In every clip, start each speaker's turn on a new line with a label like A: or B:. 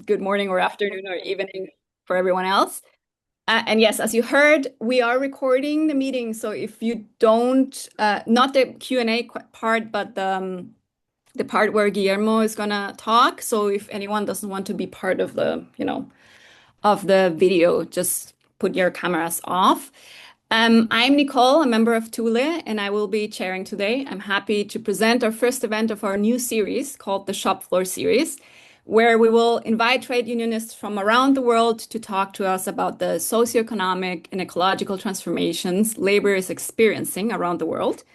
A: good morning or afternoon or evening for everyone else. And yes, as you heard, we are recording the meeting. So if you don't, not the Q&A part, but the part where Guillermo is gonna talk. So if anyone doesn't want to be part of the, of the video, just put your cameras off. I'm Nicole, a member of TULE, and I will be chairing today. I'm happy to present our first event of our new series called the Shop Floor series, where we will invite trade unionists from around the world to talk to us about the socio-economic and ecological transformations labor is experiencing around the world.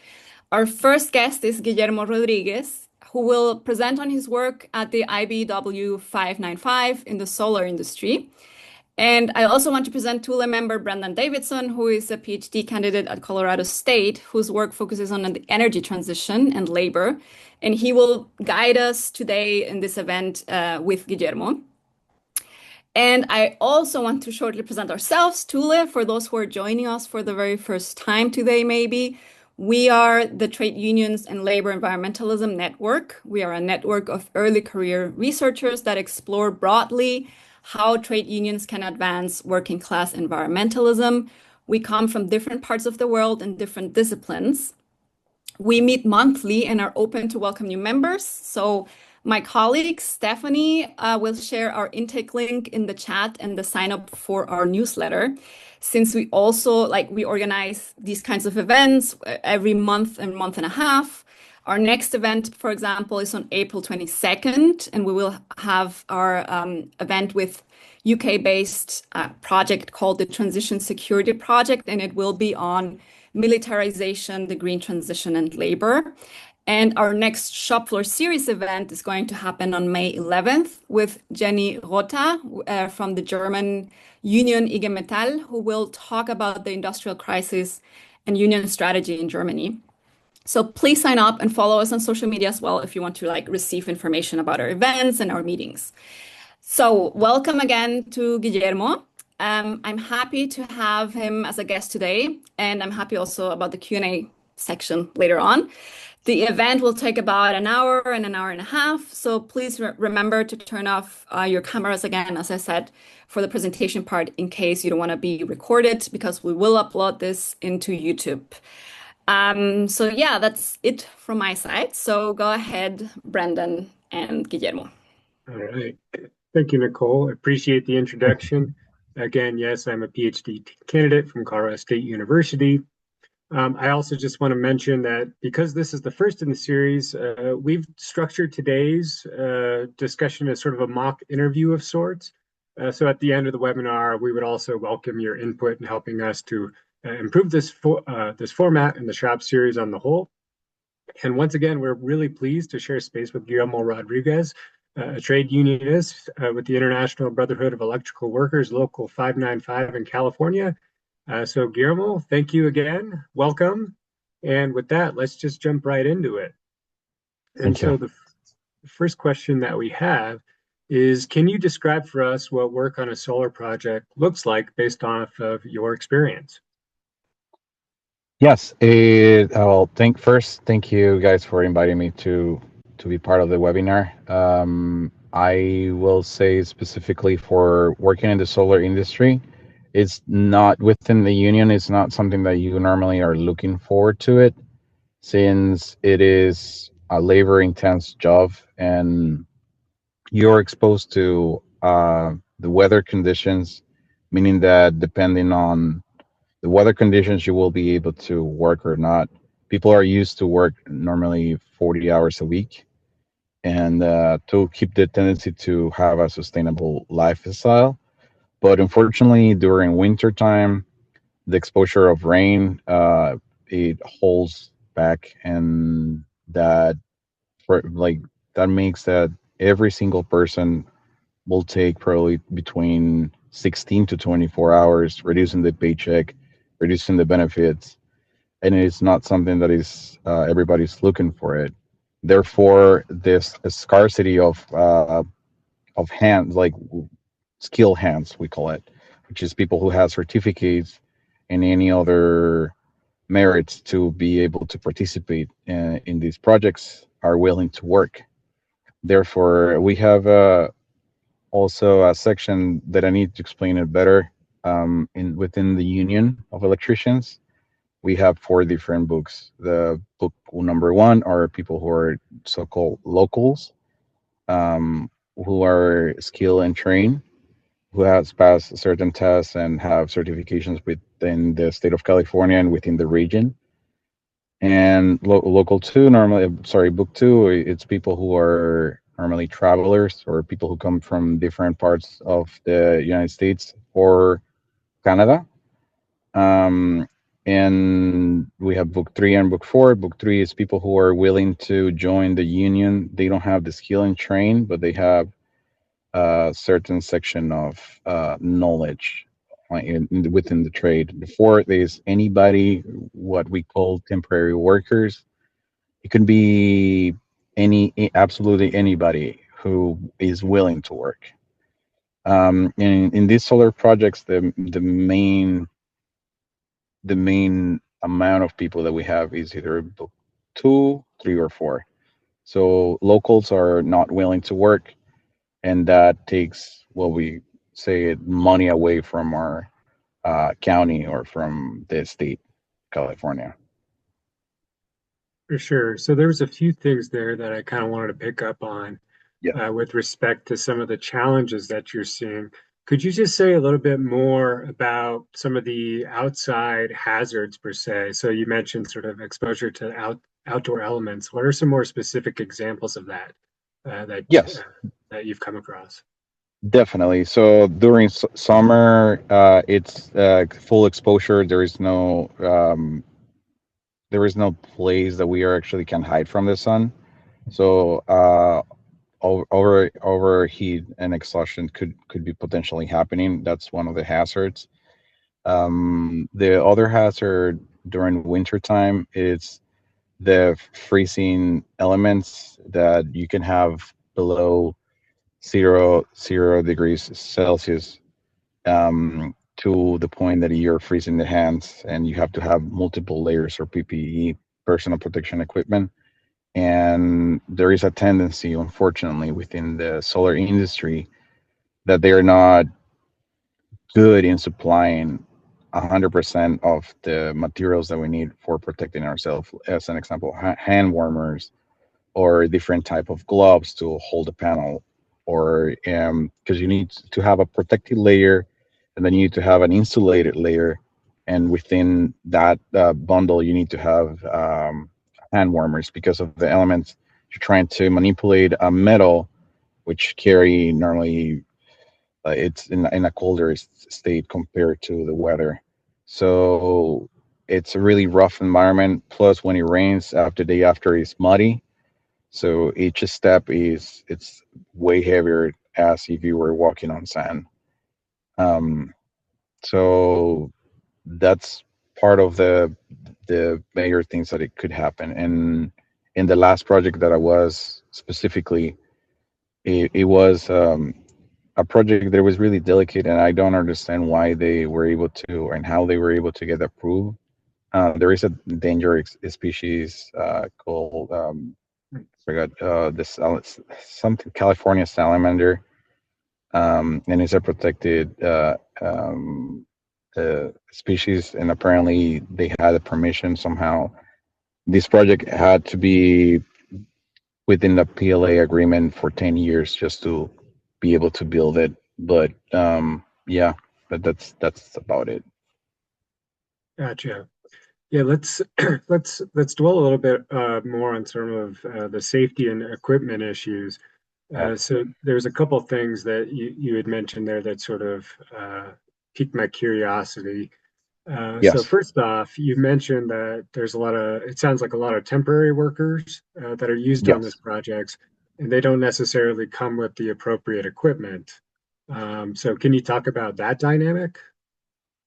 A: Our first guest is Guillermo Rodríguez, who will present on his work at the IBEW 595 in the solar industry. And I also want to present TULE member Brendan Davidson, who is a PhD candidate at Colorado State, whose work focuses on the energy transition and labor. And he will guide us today in this event with Guillermo. And I also want to shortly present ourselves, TULE, for those who are joining us for the very first time today, maybe. We are the Trade Unions and Labor Environmentalism Network. We are a network of early career researchers that explore broadly how trade unions can advance working class environmentalism. We come from different parts of the world and different disciplines. We meet monthly and are open to welcome new members. So my colleague Stephanie will share our intake link in the chat and the sign up for our newsletter. Since we also we organize these kinds of events every month and month and a half. Our next event, for example, is on April 22nd, and we will have our event with UK-based project called the Transition Security Project, and it will be on militarization, the green transition, and labor. And our next Shop Floor series event is going to happen on May 11th with Jenny Rotha from the German union IG Metall, who will talk about the industrial crisis and union strategy in Germany. So please sign up and follow us on social media as well if you want to receive information about our events and our meetings. So welcome again to Guillermo. I'm happy to have him as a guest today, and I'm happy also about the Q&A section later on. The event will take about an hour and a half, so please remember to turn off your cameras again, as I said, for the presentation part in case you don't want to be recorded, because we will upload this into YouTube. So yeah, that's it from my side. So go ahead, Brendan and Guillermo.
B: All right. Thank you, Nicole. I appreciate the introduction. Again, yes, I'm a PhD candidate from Colorado State University. I also just want to mention that because this is the first in the series, we've structured today's discussion as sort of a mock interview of sorts. So at the end of the webinar, we would also welcome your input in helping us to improve this format and the shop series on the whole. And once again, we're really pleased to share space with Guillermo Rodríguez, a trade unionist with the International Brotherhood of Electrical Workers, Local 595 in California. So Guillermo, thank you again. Welcome. And with that, let's just jump right into it. And so the first question that we have is, can you describe for us what work on a solar project looks like based off of your experience?
C: Yes. Well, thank you guys for inviting me to be part of the webinar. I will say specifically for working in the solar industry, it's not within the union. It's not something that you normally are looking forward to it, since it is a labor-intense job and you're exposed to the weather conditions, meaning that depending on the weather conditions, you will be able to work or not. People are used to work normally 40 hours a week, and to keep the tendency to have a sustainable lifestyle. But unfortunately, during winter time, the exposure of rain, it holds back, and that that makes that every single person will take probably between 16 to 24 hours, reducing the paycheck, reducing the benefits, and it's not something that is everybody's looking for it. Therefore, this scarcity of hands, like skill hands, we call it, which is people who have certificates and any other merits to be able to participate in these projects, are willing to work. Therefore, we have also a section that I need to explain it better. Within the Union of Electricians, we have 4 different books. The book number 1 are people who are so-called locals, who are skilled and trained, who has passed certain tests and have certifications within the state of California and within the region. And local 2, normally, sorry, book 2, it's people who are normally travelers or people who come from different parts of the United States or Canada. Um, and we have book 3 and book 4. Book 3 is people who are willing to join the union. They don't have the skill and train, but they have a certain section of knowledge within the trade. The 4th is anybody, what we call temporary workers. It can be absolutely anybody who is willing to work. In these solar projects, the main amount of people that we have is either book 2, 3, or 4. So locals are not willing to work, and that takes what we say money away from our county or from the state, California.
B: For sure. So there was a few things there that I kind of wanted to pick up on with respect to some of the challenges that you're seeing. Could you just say a little bit more about some of the outside hazards per se? So you mentioned sort of exposure to outdoor elements. What are some more specific examples of that
C: Yes,
B: that you've come across?
C: definitely. So during summer, it's full exposure. There is no place that we are actually can hide from the sun. So overheat and exhaustion could be potentially happening. That's one of the hazards. The other hazard during winter time is the freezing elements that you can have below zero degrees Celsius, to the point that you're freezing the hands and you have to have multiple layers of PPE, personal protection equipment. And there is a tendency, unfortunately, within the solar industry that they're not good in supplying 100% of the materials that we need for protecting ourselves. As an example, hand warmers or different type of gloves to hold the panel, or because you need to have a protective layer, and then you need to have an insulated layer, and within that bundle you need to have hand warmers because of the elements. You're trying to manipulate a metal which carry normally it's in a colder state compared to the weather. So it's a really rough environment. Plus, when it rains, after day after, it's muddy. So each step it's way heavier as if you were walking on sand. Um, so that's part of the major things that it could happen. And in the last project that I was specifically, it was a project that was really delicate, and I don't understand why they were able to and how they were able to get approved. There is a dangerous species called forgot this something California salamander, and it's a protected species, and apparently they had a permission somehow. This project had to be within the PLA agreement for 10 years just to be able to build it. But yeah, but that's about it.
B: Gotcha. Yeah, let's let's dwell a little bit more on some of the safety and equipment issues. So there's a couple things that you had mentioned there that sort of piqued my curiosity. So
C: Yes,
B: first off, you mentioned that there's a lot of, it sounds like a lot of temporary workers that are used on this
C: yes,
B: project, and they don't necessarily come with the appropriate equipment. So can you talk about that dynamic?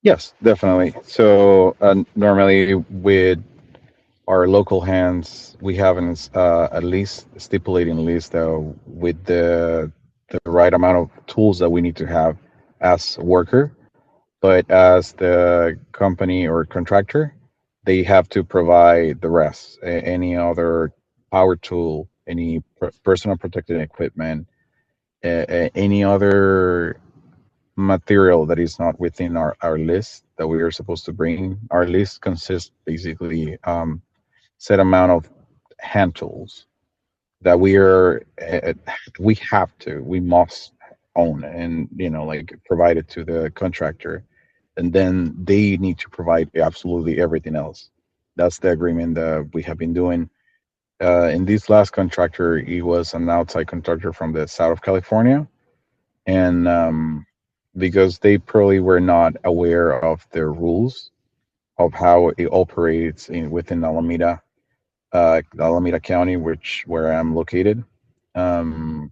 C: yes, definitely. So normally with our local hands, we have at least stipulating list with the right amount of tools that we need to have as a worker. But as the company or contractor, they have to provide the rest, any other power tool, any personal protective equipment, any other material that is not within our list that we are supposed to bring. Our list consists basically set amount of hand tools that we must own, and like provide it to the contractor, and then they need to provide absolutely everything else. That's the agreement that we have been doing. In this last contractor, he was an outside contractor from the south of California, and because they probably were not aware of the rules of how it operates within Alameda County, where I'm located. Um,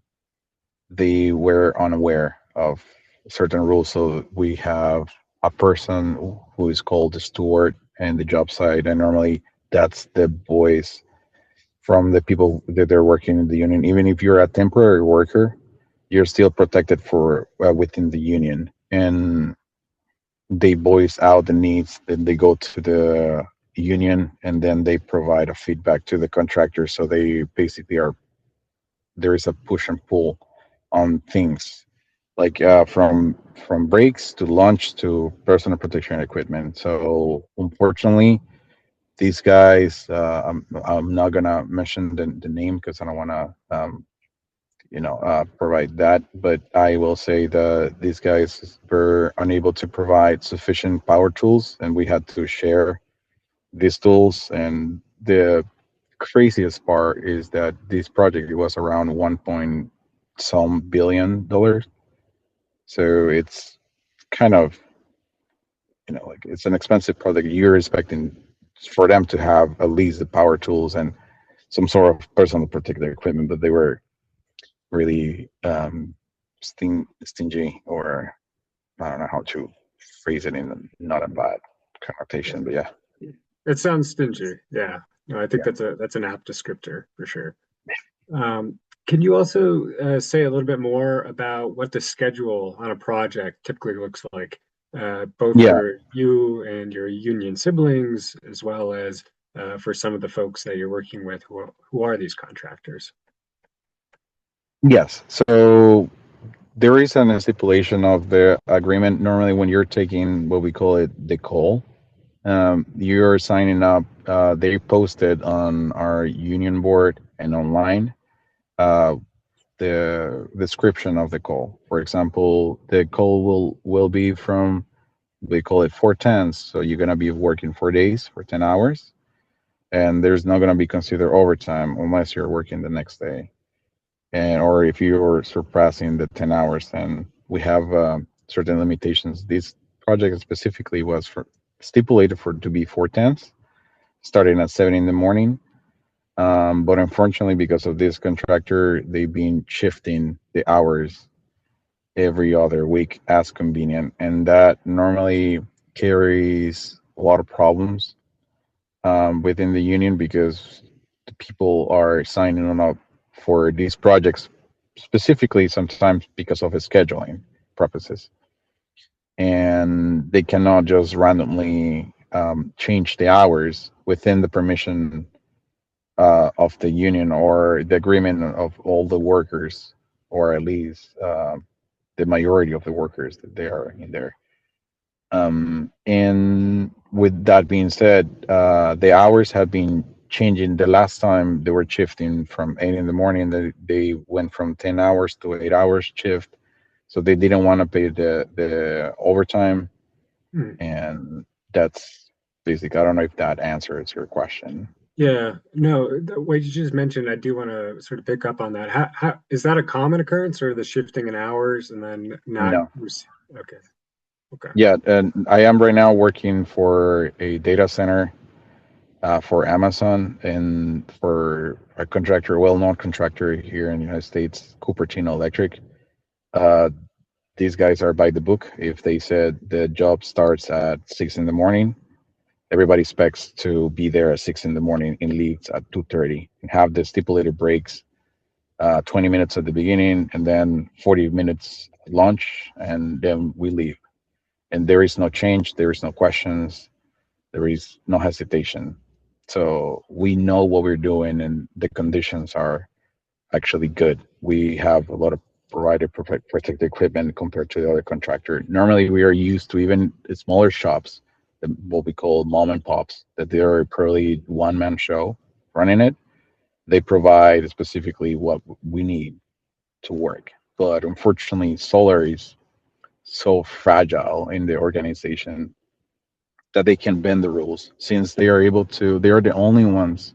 C: they were unaware of certain rules. So we have a person who is called the steward and the job site, and normally that's the voice from the people that they're working in the union. Even if you're a temporary worker, you're still protected for within the union, and they voice out the needs. Then they go to the union, and then they provide a feedback to the contractor. So they basically are there is a push and pull on things like from breaks to lunch to personal protection equipment. So unfortunately, these guys, I'm not gonna mention the name because I don't want to provide that, but I will say that these guys were unable to provide sufficient power tools, and we had to share these tools. And the craziest part is that this project, it was around 1 point some billion dollars. So it's kind of, like it's an expensive project. You're expecting for them to have at least the power tools and some sort of personal protective equipment, but they were really stingy, or I don't know how to phrase it in not a bad connotation, but yeah.
B: It sounds stingy. Yeah. No, I think
C: Yeah.
B: that's an apt descriptor for sure. Can you also say a little bit more about what the schedule on a project typically looks like, both
C: Yeah.
B: for you and your union siblings, as well as for some of the folks that you're working with who are these contractors?
C: Yes. So there is an stipulation of the agreement. Normally, when you're taking what we call it the call, you're signing up. They posted on our union board and online uh, the description of the call. For example, the call will be from, we call it 4 10s. So you're gonna be working 4 days for 10 hours, and there's not gonna be considered overtime unless you're working the next day, and or if you're surpassing the 10 hours. Then we have certain limitations. This project specifically was for stipulated for to be 4 10s, starting at 7 in the morning. But unfortunately, because of this contractor, they've been shifting the hours every other week as convenient, and that normally carries a lot of problems within the union, because the people are signing up for these projects specifically sometimes because of the scheduling purposes, and they cannot just randomly change the hours within the permission of the union or the agreement of all the workers, or at least the majority of the workers that they are in there. And with that being said, the hours have been changing. The last time they were shifting from 8 in the morning, they went from 10 hours to 8 hours shift. So they didn't want to pay the overtime.
B: Hmm.
C: And that's basic. I don't know if that answers your question.
B: Yeah, no, what you just mentioned, I do want to sort of pick up on that. How is that a common occurrence, or the shifting in hours and then not?
C: No.
B: Okay, okay.
C: Yeah, and I am right now working for a data center for Amazon, and for a contractor, well-known contractor here in the United States, Cupertino Electric. Uh, these guys are by the book. If they said the job starts at 6 in the morning, everybody expects to be there at 6 in the morning and leaves at 2:30, and have the stipulated breaks, 20 minutes at the beginning and then 40 minutes lunch, and then we leave. And there is no change, there is no questions, there is no hesitation. So we know what we're doing, and the conditions are actually good. We have a lot of provided protective equipment compared to the other contractor. Normally, we are used to even smaller shops, what we call mom and pops, that they are probably one-man show running it. They provide specifically what we need to work. But unfortunately, solar is so fragile in the organization that they can bend the rules since they are able to, they are the only ones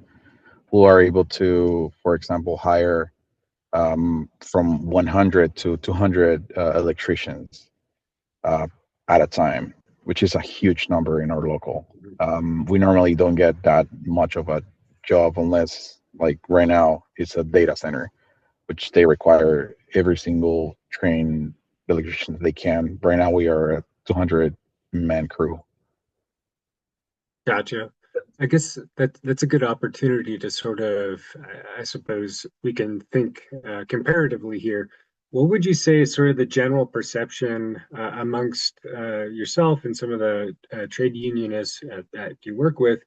C: who are able to, for example, hire from 100 to 200 electricians uh, at a time, which is a huge number in our local. We normally don't get that much of a job unless, like right now, it's a data center, which they require every single trained electrician they can. Right now, we are a 200 man crew.
B: Gotcha. I guess that's a good opportunity to sort of, I suppose we can think comparatively here. What would you say is sort of the general perception amongst yourself and some of the trade unionists that you work with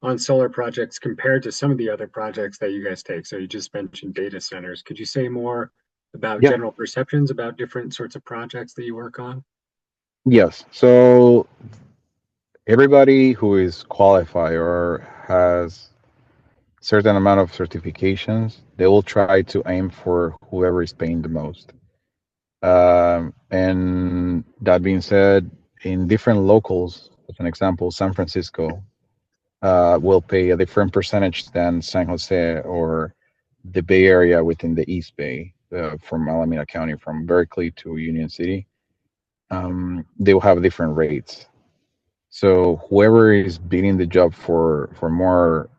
B: on solar projects compared to some of the other projects that you guys take? So you just mentioned data centers. Could you say more about
C: Yeah.
B: general perceptions about different sorts of projects that you work on?
C: Yes. So everybody who is qualified or has certain amount of certifications, they will try to aim for whoever is paying the most. And that being said, in different locals, as an example, San Francisco will pay a different percentage than San Jose or the Bay Area within the East Bay, from Alameda County, from Berkeley to Union City. They will have different rates. So whoever is bidding the job for more,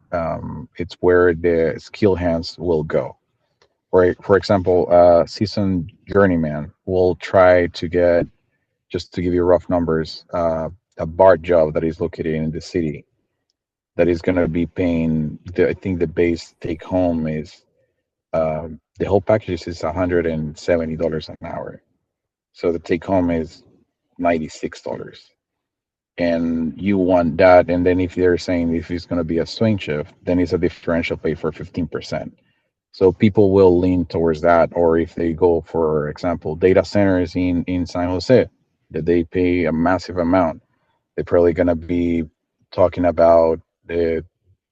C: it's where the skill hands will go. For example, seasoned journeyman will try to get, just to give you rough numbers, a bar job that is located in the city that is going to be paying. I think the base take home is the whole package is $170 an hour. So the take home is $96. And you want that. And then if they're saying if it's going to be a swing shift, then it's a differential pay for 15%. So people will lean towards that. Or if they go, for example, data centers in San Jose, that they pay a massive amount, they're probably going to be talking about the,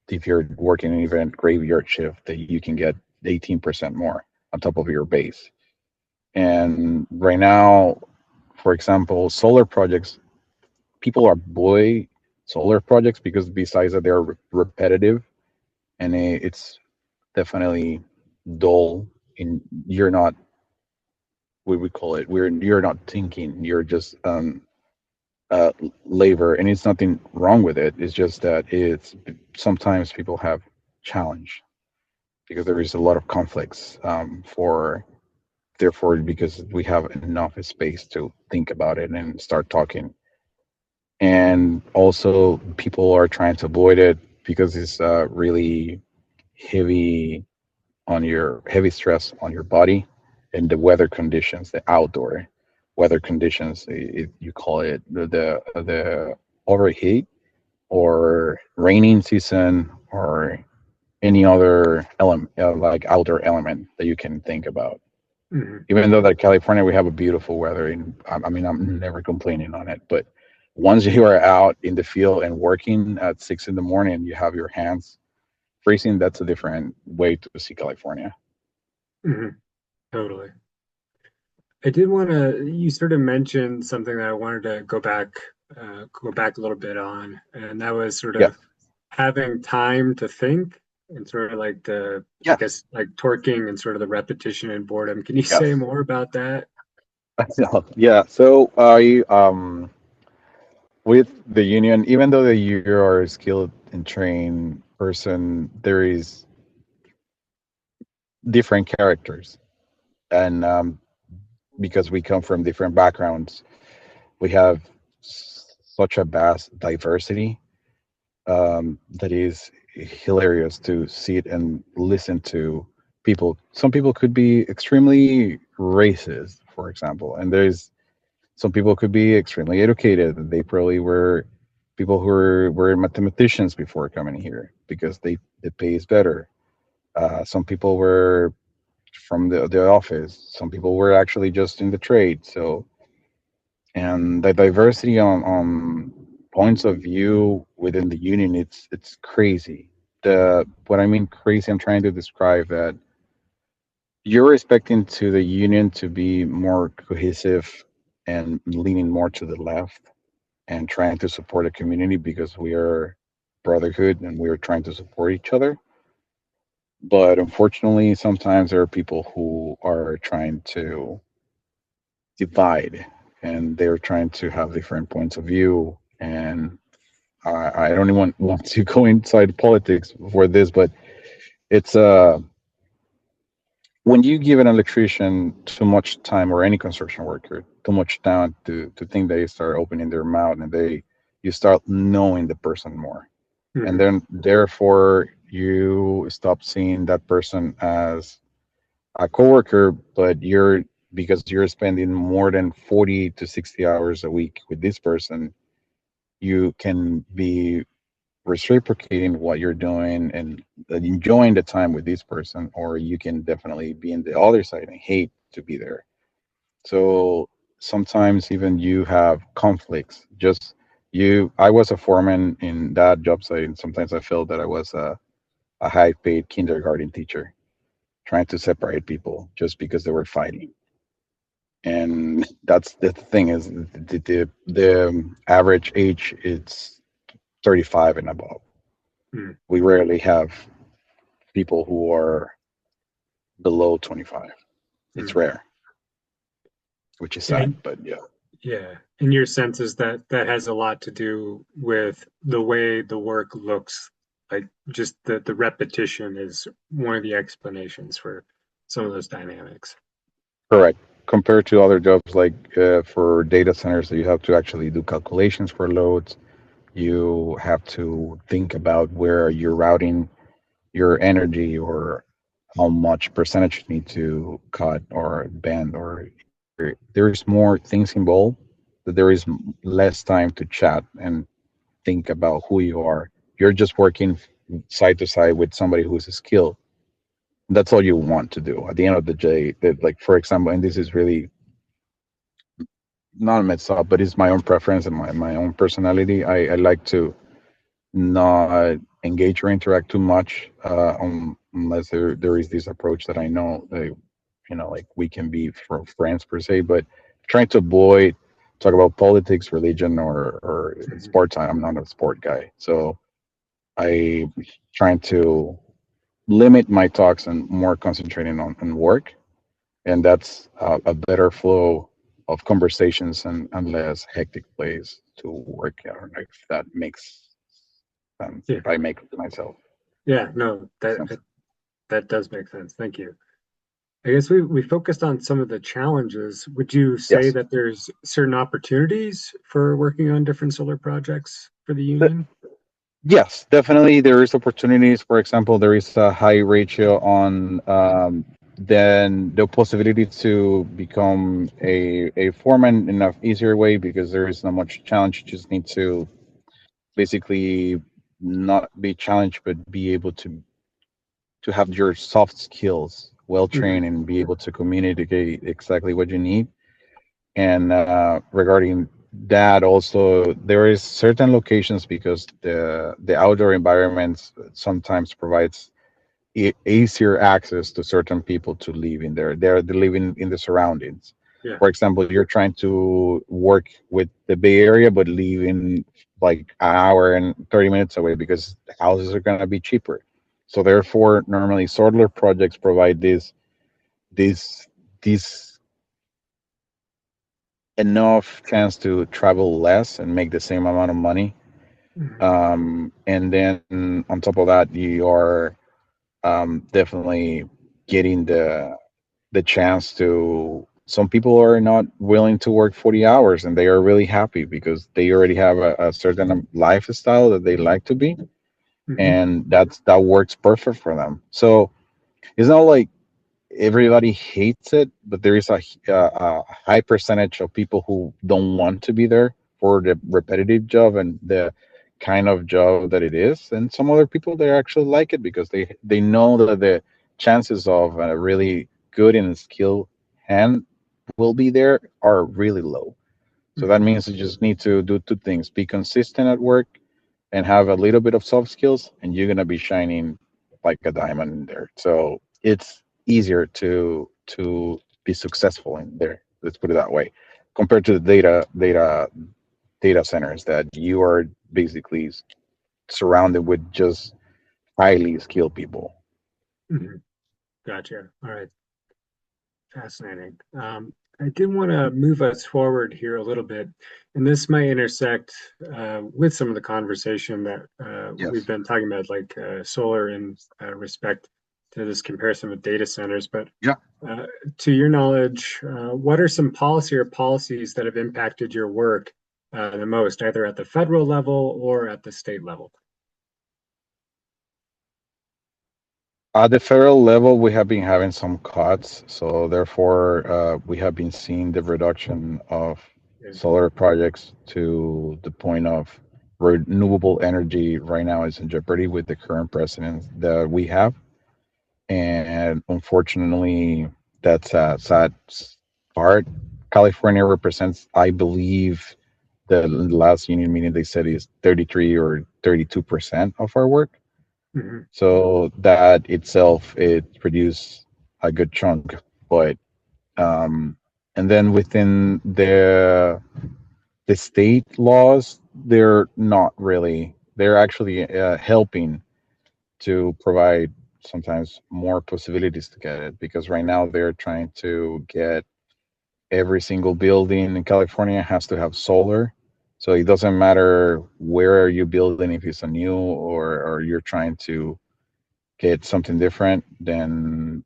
C: if you're working an even graveyard shift, that you can get 18% more on top of your base. And right now, for example, solar projects, people are boy solar projects because besides that they're repetitive, and it's definitely dull. In you're not, what we call it, we're you're not thinking, you're just uh labor, and it's nothing wrong with it. It's just that it's sometimes people have challenge because there is a lot of conflicts, for therefore because we have enough space to think about it and start talking. And also people are trying to avoid it because it's really heavy heavy stress on your body, and the weather conditions, the outdoor weather conditions, you call it the overheat or raining season or any other element, like outdoor element that you can think about.
B: Mhm.
C: Even though that California, we have a beautiful weather, and I mean, I'm never complaining on it. But once you are out in the field and working at 6 in the morning, you have your hands freezing. That's a different way to see California.
B: Mhm. Totally. I did want to, you sort of mentioned something that I wanted to go back a little bit on, and that was sort
C: Yeah.
B: of having time to think and sort of like I
C: Yes.
B: guess, like torquing and sort of the repetition and boredom. Can you say
C: Yes.
B: more about that?
C: Yeah. So I with the union, even though that you are a skilled and trained person, there is different characters, and because we come from different backgrounds, we have such a vast diversity, that is hilarious to sit and listen to people. Some people could be extremely racist, for example, and there's some people could be extremely educated. They probably were people who were mathematicians before coming here because the pay is better. Some people were from the office. Some people were actually just in the trade. So, and the diversity on points of view within the union, it's crazy. The what I mean crazy, I'm trying to describe that you're expecting to the union to be more cohesive and leaning more to the left and trying to support the community because we are brotherhood and we are trying to support each other. But unfortunately, sometimes there are people who are trying to divide and they're trying to have different points of view. And I don't even want to go inside politics for this, but it's when you give an electrician too much time, or any construction worker too much time to think, they start opening their mouth and you start knowing the person more, and
B: Mhm.
C: then therefore you stop seeing that person as a coworker, but because you're spending more than 40 to 60 hours a week with this person, you can be reciprocating what you're doing and enjoying the time with this person, or you can definitely be in the other side and hate to be there. So sometimes even you have conflicts. Just I was a foreman in that job site, and sometimes I felt that I was a high paid kindergarten teacher trying to separate people just because they were fighting. And that's the thing is the average age is 35 and above.
B: Mhm.
C: We rarely have people who are below 25. It's
B: Mhm.
C: rare, which is sad,
B: And
C: but yeah.
B: yeah, in your sense is that that has a lot to do with the way the work looks, like just the repetition is one of the explanations for some of those dynamics.
C: Correct. Compared to other jobs like for data centers, that you have to actually do calculations for loads. You have to think about where you're routing your energy, or how much percentage you need to cut or bend, or there's more things involved, that there is less time to chat and think about who you are. You're just working side to side with somebody who's skilled. That's all you want to do at the end of the day. That, like, for example, and this is really not messed up, but it's my own preference and my own personality. I like to not engage or interact too much, unless there is this approach that I know that, like, we can be friends per se, but trying to avoid talk about politics, religion, or
B: Mhm.
C: sports. I'm not a sport guy, so I trying to limit my talks and more concentrating on work, and that's a better flow of conversations and less hectic place to work. I don't know if that makes sense.
B: Yeah,
C: If I make myself
B: yeah, no,
C: sense.
B: that does make sense. Thank you. I guess we focused on some of the challenges. Would you say
C: Yes.
B: that there's certain opportunities for working on different solar projects for the union?
C: Yes, definitely there is opportunities. For example, there is a high ratio on then the possibility to become a foreman in a easier way, because there is not much challenge. You just need to basically not be challenged, but be able to have your soft skills well
B: Mhm.
C: trained and be able to communicate exactly what you need. And regarding that, also there is certain locations, because the outdoor environments sometimes provides easier access to certain people to live in there. They're living in the surroundings.
B: Yeah.
C: For example, you're trying to work with the Bay Area, but living like an hour and 30 minutes away, because the houses are going to be cheaper. So therefore, normally solar projects provide this this enough chance to travel less and make the same amount of money.
B: Mhm.
C: And then on top of that, you are definitely getting the chance to. Some people are not willing to work 40 hours, and they are really happy because they already have a certain lifestyle that they like to be,
B: Mhm.
C: and that works perfect for them. So it's not like everybody hates it, but there is a high percentage of people who don't want to be there for the repetitive job and the kind of job that it is, and some other people they actually like it because they know that the chances of really good and skilled hand will be there are really low. So that means you just need to do two things: be consistent at work and have a little bit of soft skills, and you're gonna be shining like a diamond in there. So it's easier to be successful in there. Let's put it that way, compared to the data centers that you are basically surrounded with just highly skilled people.
B: Gotcha. All right. Fascinating. I did want to move us forward here a little bit, and this might intersect with some of the conversation that we've
C: Yes.
B: been talking about, like solar in respect to this comparison with data centers. But
C: Yeah.
B: to your knowledge, what are some policy or policies that have impacted your work the most, either at the federal level or at the state level?
C: At the federal level, we have been having some cuts, so therefore, we have been seeing the reduction of solar projects to the point of renewable energy right now is in jeopardy with the current president that we have. And unfortunately, that's a sad part. California represents, I believe, the last union meeting they said is 33 or 32% of our work.
B: Mhm.
C: So that itself, it produced a good chunk. But and then within the state laws, they're not really. They're actually helping to provide sometimes more possibilities to get it, because right now they're trying to get every single building in California has to have solar. So it doesn't matter where are you building, if it's a new or you're trying to get something different, then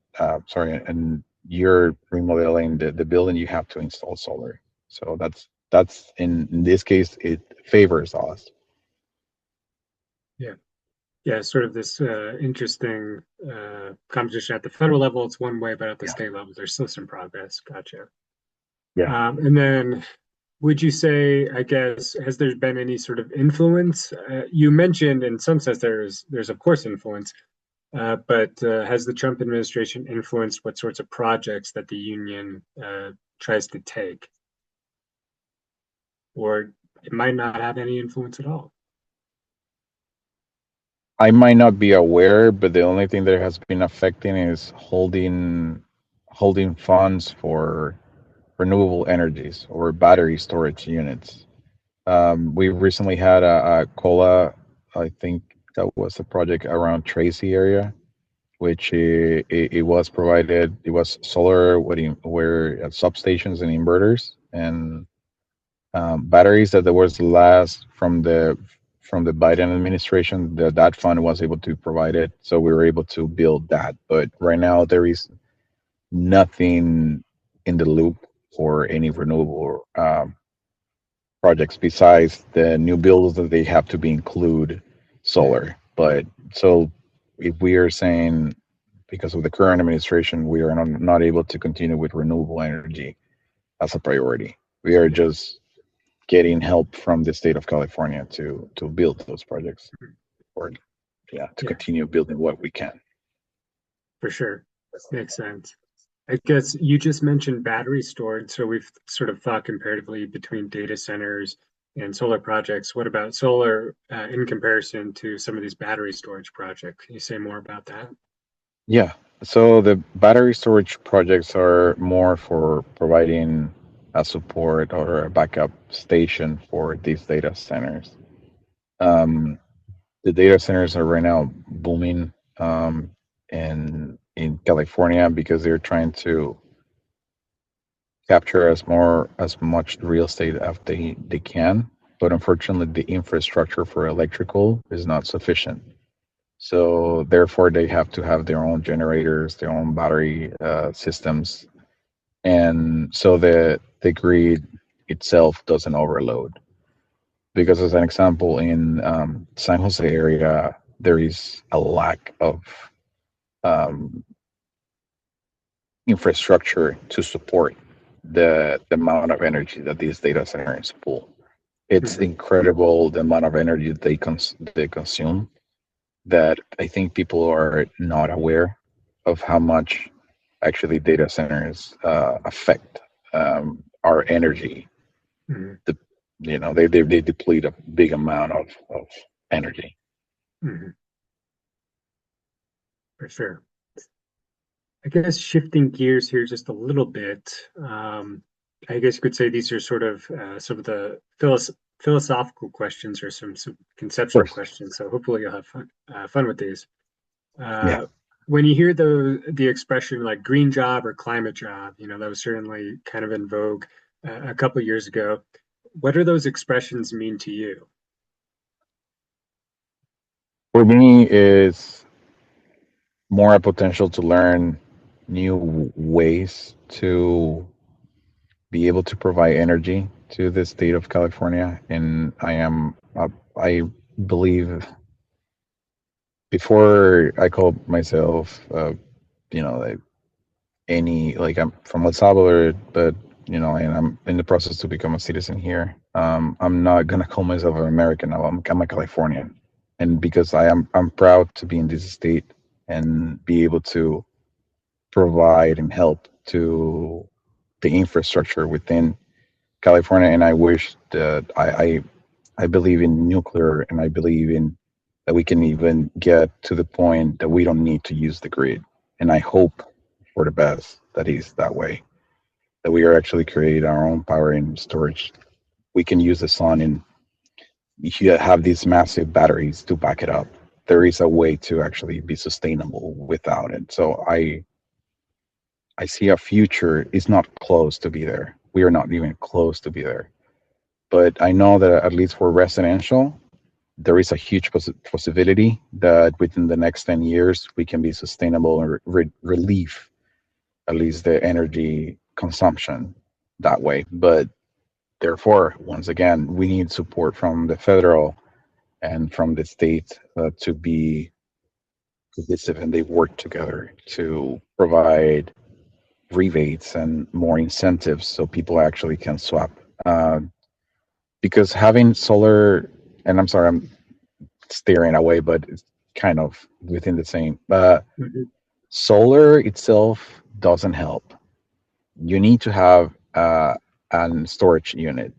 C: sorry, and you're remodeling the building, you have to install solar. So that's in this case, it favors us.
B: Yeah. Yeah, sort of this interesting competition at the federal level. It's one way, but at the
C: Yeah.
B: state level, there's still some progress. Gotcha.
C: Yeah.
B: And then, would you say, I guess, has there been any sort of influence? You mentioned, in some sense, there's of course influence, but has the Trump administration influenced what sorts of projects that the union tries to take, or it might not have any influence at all?
C: I might not be aware, but the only thing that has been affecting is holding funds for renewable energies or battery storage units. We recently had a COLA, I think that was a project around Tracy area, which it was provided. It was solar, where substations and inverters and batteries that there was last from the Biden administration. That fund was able to provide it, so we were able to build that. But right now there is nothing in the loop for any renewable projects besides the new builds that they have to be include solar. But so if we are saying because of the current administration, we are not able to continue with renewable energy as a priority. We are just getting help from the state of California to build those projects, or yeah, to
B: Yeah,
C: continue building what we can.
B: for sure. Makes sense. I guess you just mentioned battery storage, so we've sort of thought comparatively between data centers and solar projects. What about solar in comparison to some of these battery storage projects? Can you say more about that?
C: Yeah. So the battery storage projects are more for providing a support or a backup station for these data centers. Um, the data centers are right now booming in California because they're trying to capture as much real estate as they can. But unfortunately, the infrastructure for electrical is not sufficient. So therefore, they have to have their own generators, their own battery systems, and so the grid itself doesn't overload. Because as an example, in San Jose area, there is a lack of um, infrastructure to support the amount of energy that these data centers pull. It's
B: Mhm.
C: incredible the amount of energy they consume, that I think people are not aware of how much actually data centers affect our energy.
B: Hmm.
C: The, they deplete a big amount of energy.
B: Hmm. For sure. I guess shifting gears here just a little bit. I guess you could say these are sort of some of the philosophical questions or some
C: Of
B: conceptual
C: course.
B: questions. So hopefully you'll have fun with these.
C: Yeah.
B: When you hear the expression like green job or climate job, that was certainly kind of in vogue a couple of years ago. What do those expressions mean to you?
C: For me, is more a potential to learn new ways to be able to provide energy to the state of California. And I believe before I called myself, like I'm from El Salvador, but and I'm in the process to become a citizen here. I'm not gonna call myself an American now. I'm a Californian, and because I'm proud to be in this state and be able to provide and help to the infrastructure within California. And I wish that I believe in nuclear, and I believe in that we can even get to the point that we don't need to use the grid. And I hope for the best that is that way, that we are actually creating our own power and storage. We can use the sun, and if you have these massive batteries to back it up, there is a way to actually be sustainable without it. So I see a future is not close to be there. We are not even close to be there. But I know that at least for residential, there is a huge possibility that within the next 10 years, we can be sustainable and relieve at least the energy consumption that way. But therefore, once again, we need support from the federal and from the state to be cohesive, and they work together to provide rebates and more incentives so people actually can swap. Uh, because having solar, and I'm sorry, I'm steering away, but it's kind of within the same.
B: Mhm.
C: Solar itself doesn't help. You need to have an storage unit.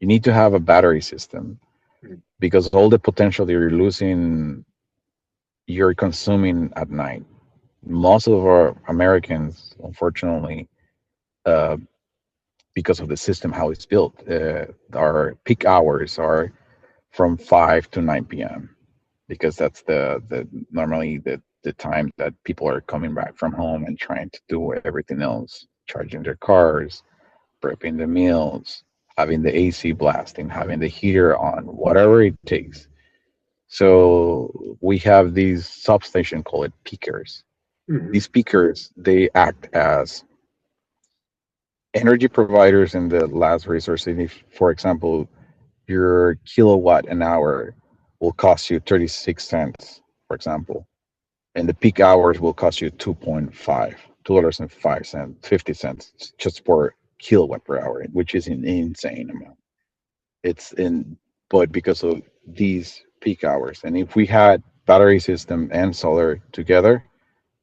C: You need to have a battery system
B: Mhm.
C: because all the potential that you're losing, you're consuming at night. Most of our Americans, unfortunately, uh, because of the system how it's built, our peak hours are from 5 to 9 p.m. because that's the normally the time that people are coming back from home and trying to do everything else, charging their cars, prepping the meals, having the AC blasting, having the heater on, whatever it takes. So we have these substation called it peakers.
B: Mhm.
C: These peakers, they act as energy providers in the last resource. And if, for example, your kilowatt an hour will cost you 36 cents, for example, and the peak hours will cost you 2.5 $2.05 50 cents just for kilowatt per hour, which is an insane amount. It's in But because of these peak hours, and if we had battery system and solar together,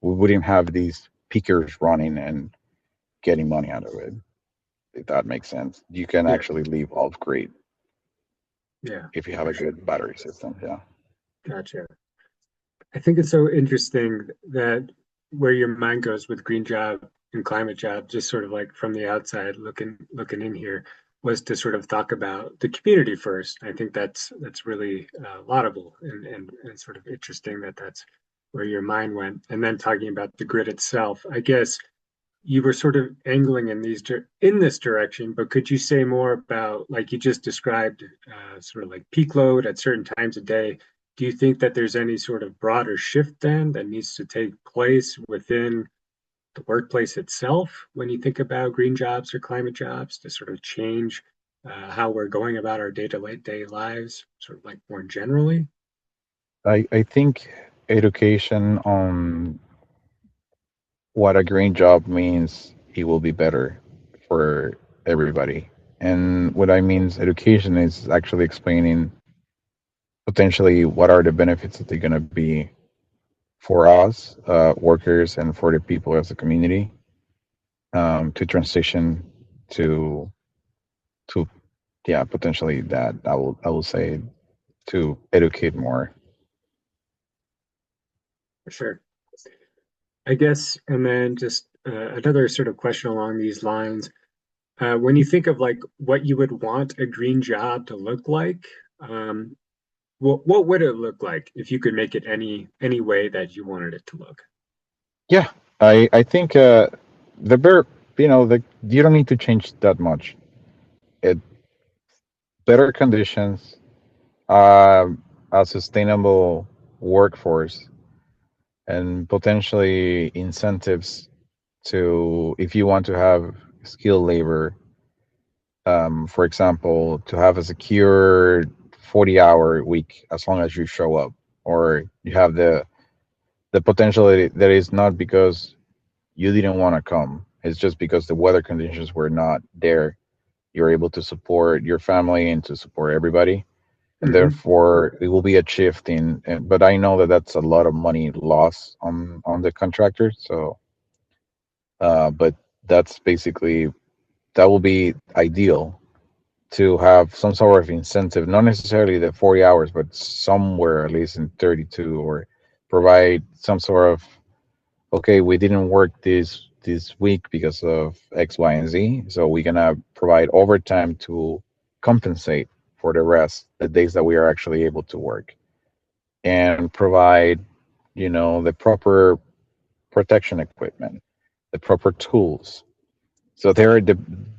C: we wouldn't have these peakers running and getting money out of it, if that makes sense. You can
B: Yeah,
C: actually leave off grid
B: yeah,
C: if you have
B: for
C: a
B: sure.
C: good battery system. Yeah.
B: Gotcha. I think it's so interesting that where your mind goes with green job and climate job, just sort of like from the outside looking in here, was to sort of talk about the community first. I think that's really laudable and sort of interesting that that's where your mind went. And then talking about the grid itself, I guess you were sort of angling in this direction, but could you say more about, like you just described, sort of like peak load at certain times of day? Do you think that there's any sort of broader shift then that needs to take place within the workplace itself when you think about green jobs or climate jobs to sort of change how we're going about our day-to-day lives, sort of like more generally?
C: I think education on what a green job means, it will be better for everybody. And what I mean is education is actually explaining potentially what are the benefits that they're going to be for us, workers, and for the people as a community. to transition to yeah, potentially that I will say to educate more.
B: For sure. I guess, and then just another sort of question along these lines. When you think of like what you would want a green job to look like, um, what would it look like if you could make it any way that you wanted it to look?
C: Yeah, I think the better, the you don't need to change that much. It better conditions, uh, a sustainable workforce, and potentially incentives to, if you want to have skilled labor, for example, to have a secure 40-hour week as long as you show up, or you have the potential that is not because you didn't want to come. It's just because the weather conditions were not there. You're able to support your family and to support everybody, and
B: Hmm.
C: therefore it will be a shift in. But I know that that's a lot of money lost on the contractor. So, but that's basically, that will be ideal to have some sort of incentive, not necessarily the 40 hours, but somewhere at least in 32, or provide some sort of, okay, we didn't work this week because of X, Y, and Z, so we're gonna provide overtime to compensate for the rest, the days that we are actually able to work, and provide, the proper protection equipment, the proper tools. So they're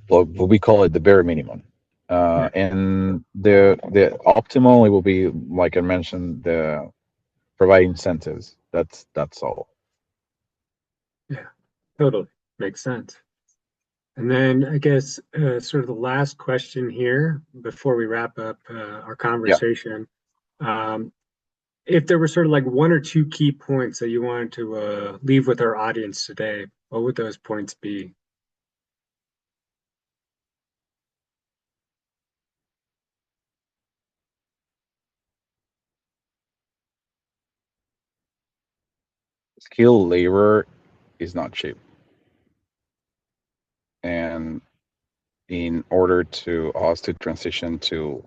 C: what we call it the bare minimum.
B: Yeah,
C: And the optimal, it will be, like I mentioned, the provide incentives. That's all.
B: yeah, totally makes sense. And then I guess sort of the last question here before we wrap up our
C: Yeah.
B: conversation. Um, if there were sort of like one or two key points that you wanted to leave with our audience today, what would those points be?
C: Skilled labor is not cheap, and in order to us to transition to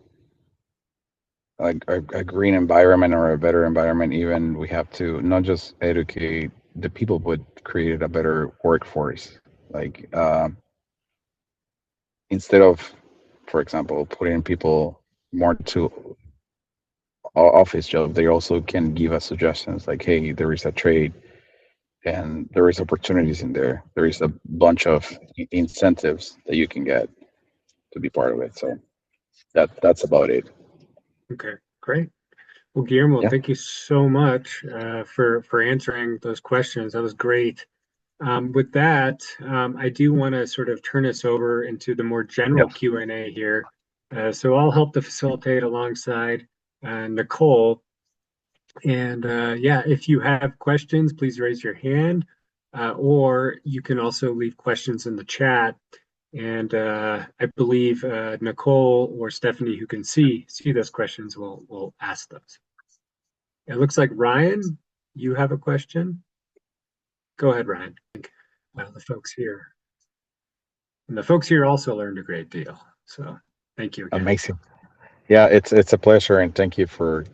C: a green environment or a better environment, even, we have to not just educate the people, but create a better workforce. Like, instead of, for example, putting people more to office job, they also can give us suggestions like, hey, there is a trade and there is opportunities in there. There is a bunch of incentives that you can get to be part of it. So that's about it.
B: Okay, great. Well, Guillermo,
C: Yeah.
B: thank you so much for answering those questions. That was great. With that, I do want to sort of turn us over into the more
C: Yeah.
B: general Q&A here. So I'll help to facilitate alongside Nicole. And yeah, if you have questions, please raise your hand, or you can also leave questions in the chat. And I believe Nicole or Stephanie, who can see those questions, will ask those. It looks like Ryan, you have a question. Go ahead, Ryan. The folks here, and the folks here also learned a great deal. So thank you again.
C: Amazing. Yeah, it's a pleasure, and thank you for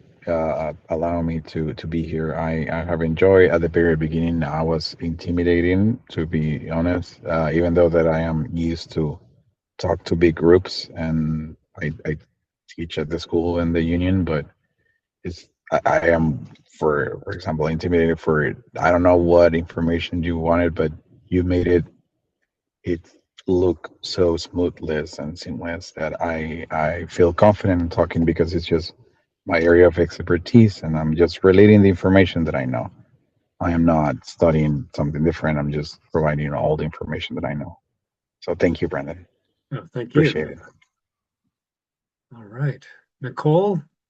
C: allowing me to be here. I have enjoyed. At the very beginning, I was intimidating, to be honest, even though that I am used to talk to big groups, and I teach at the school and the union, but I am, for example, intimidated for, I don't know what information you wanted, but you made it look so smoothless and seamless that I feel confident in talking, because it's just my area of expertise, and I'm just relating the information that I know. I am not studying something different. I'm just providing all the information that I know. So thank you, Brandon.
B: Oh, thank you.
C: Appreciate it.
B: All right. Nicole,